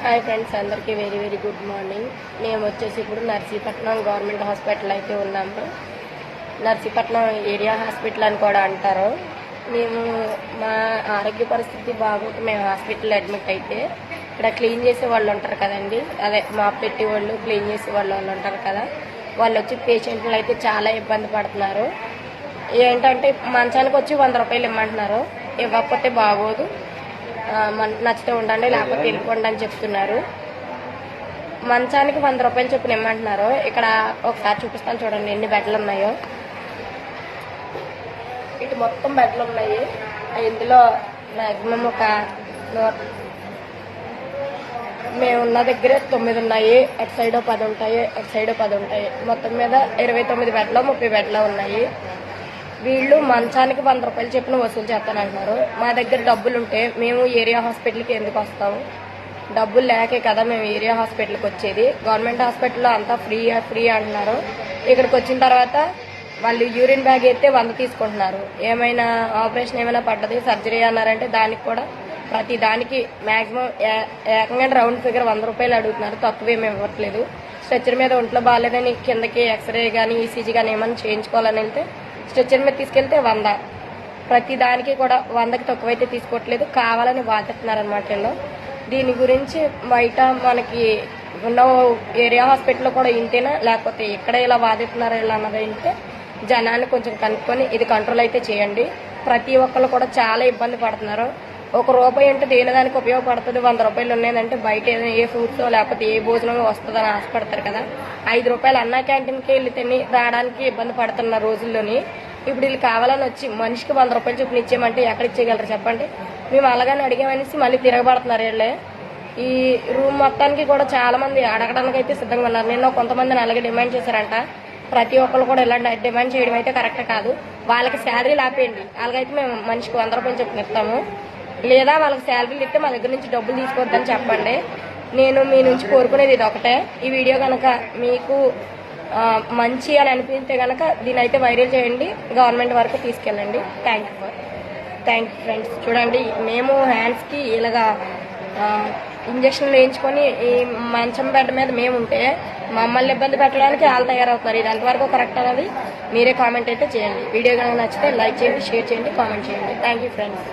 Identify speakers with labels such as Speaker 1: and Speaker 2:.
Speaker 1: Hi friends, అందరికీ very very good morning. మేము వచ్చేసి ఇప్పుడు నర్సీపట్నం గవర్నమెంట్ హాస్పిటల్ అయితే ఉన్నాము. నర్సీపట్నం ఏరియా హాస్పిటల్ అని కూడా అంటారు. మేము మా ఆరోగ్య పరిస్థితి బాగుంటే మేము హాస్పిటల్ అడ్మిట్ అయితే ఇక్కడ క్లీన్ చేసే వాళ్ళు ఉంటారు కదండి, అదే మాప్ పెట్టి వాళ్ళు క్లీన్ చేసే వాళ్ళు ఉంటారు కదా, వాళ్ళు వచ్చి పేషెంట్లు అయితే చాలా ఇబ్బంది పడుతున్నారు. ఏంటంటే మంచానికి వచ్చి 100 రూపాయలు ఇమ్మంటున్నారు. ఇవ్వకపోతే బాగోదు, నచ్చితే ఉండండి లేకపోతే వెళ్ళిపోండి అని చెప్తున్నారు. మంచానికి 100 రూపాయలు చొప్పున ఇమ్మంటున్నారు. ఇక్కడ ఒకసారి చూపిస్తాను చూడండి ఎన్ని బెడ్లు ఉన్నాయో. ఇటు మొత్తం బెడ్లు ఉన్నాయి. ఇందులో మ్యాక్సిమం ఒక మేమున్న దగ్గర 9 ఉన్నాయి. అటు సైడ్ 10 ఉంటాయి, అటు సైడ్ 10 ఉంటాయి. మొత్తం మీద 29 బెడ్లో 30 బెడ్లో ఉన్నాయి. వీళ్ళు మంచానికి 100 రూపాయలు చెప్పిన వసూలు చేస్తానంటున్నారు. మా దగ్గర డబ్బులు ఉంటే మేము ఏరియా హాస్పిటల్కి ఎందుకు వస్తాము? డబ్బులు లేకే కదా మేము ఏరియా హాస్పిటల్కి వచ్చేది. గవర్నమెంట్ హాస్పిటల్లో అంతా ఫ్రీ అంటున్నారు. ఇక్కడికి వచ్చిన తర్వాత వాళ్ళు యూరిన్ బ్యాగ్ అయితే 100 తీసుకుంటున్నారు. ఏమైనా ఆపరేషన్ ఏమైనా పడ్డది సర్జరీ అన్నారంటే దానికి కూడా ప్రతి దానికి మ్యాక్సిమం ఏకంగా రౌండ్ ఫిగర్ 100 రూపాయలు అడుగుతున్నారు. తక్కువేమి ఇవ్వట్లేదు. స్ట్రెచ్చర్ మీద ఒంట్లో బాగాలేదని కిందకి ఎక్స్రే కానీ ఈసీజీ కానీ ఏమైనా చేయించుకోవాలని వెళ్తే స్ట్రెచ్చర్ మీద తీసుకెళ్తే 100. ప్రతి దానికి కూడా 100కి తక్కువైతే తీసుకోవట్లేదు, కావాలని బాధెత్తున్నారనమాట వీళ్ళు. దీని గురించి బయట మనకి ఉన్న ఏరియా హాస్పిటల్లో కూడా ఇంతేనా లేకపోతే ఎక్కడ ఇలా బాధెత్తున్నారు ఇలా అన్నది అంటే జనాన్ని కొంచెం కనుక్కొని ఇది కంట్రోల్ అయితే చేయండి. ప్రతి ఒక్కళ్ళు కూడా చాలా ఇబ్బంది పడుతున్నారు. 1 రూపాయి అంటే దేని దానికి ఉపయోగపడుతుంది. 100 రూపాయలు ఉన్నాయంటే బయట ఏ ఫ్రూట్స్ లేకపోతే ఏ భోజనం వస్తుందని ఆశపడతారు కదా. 5 రూపాయలు అన్నా క్యాంటీన్కి వెళ్ళి తిని రావడానికి ఇబ్బంది పడుతున్న రోజుల్లోని ఇప్పుడు వీళ్ళు కావాలని వచ్చి మనిషికి 100 రూపాయలు చొప్పున ఇచ్చేయమంటే ఎక్కడ ఇచ్చేయగలరు చెప్పండి? మేము అలాగని అడిగామనేసి మళ్ళీ తిరగబడుతున్నారు వీళ్ళే. ఈ రూమ్ మొత్తానికి కూడా చాలా మంది అడగడానికి అయితే సిద్ధంగా ఉన్నారు. నిన్న కొంతమందిని అలాగే డిమాండ్ చేశారంట. ప్రతి ఒక్కరు కూడా ఇలాంటి డిమాండ్ చేయడం అయితే కరెక్ట్ కాదు. వాళ్ళకి శాలరీలు ఆపేయండి. అలాగైతే మేము మనిషికి 100 రూపాయలు చొప్పున ఇస్తాము. లేదా వాళ్ళకి శాలరీలు ఇస్తే మా దగ్గర నుంచి డబ్బులు తీసుకోవద్దని చెప్పండి. నేను మీ నుంచి కోరుకునేది ఇది ఒకటే. ఈ వీడియో కనుక మీకు మంచి అని అనిపిస్తే కనుక దీని అయితే వైరల్ చేయండి, గవర్నమెంట్ వరకు తీసుకెళ్ళండి. Thank you friends. చూడండి, మేము హ్యాండ్స్కి ఇలాగా ఇంజక్షన్లు వేయించుకొని ఈ మంచం బెడ్ మీద మేము ఉంటే మమ్మల్ని ఇబ్బంది పెట్టడానికి వాళ్ళు తయారవుతున్నారు. ఇది ఎంతవరకు కరెక్ట్ అనేది మీరే కామెంట్ అయితే చేయండి. వీడియో కనుక నచ్చితే లైక్ చేయండి, షేర్ చేయండి, కామెంట్ చేయండి. Thank you friends.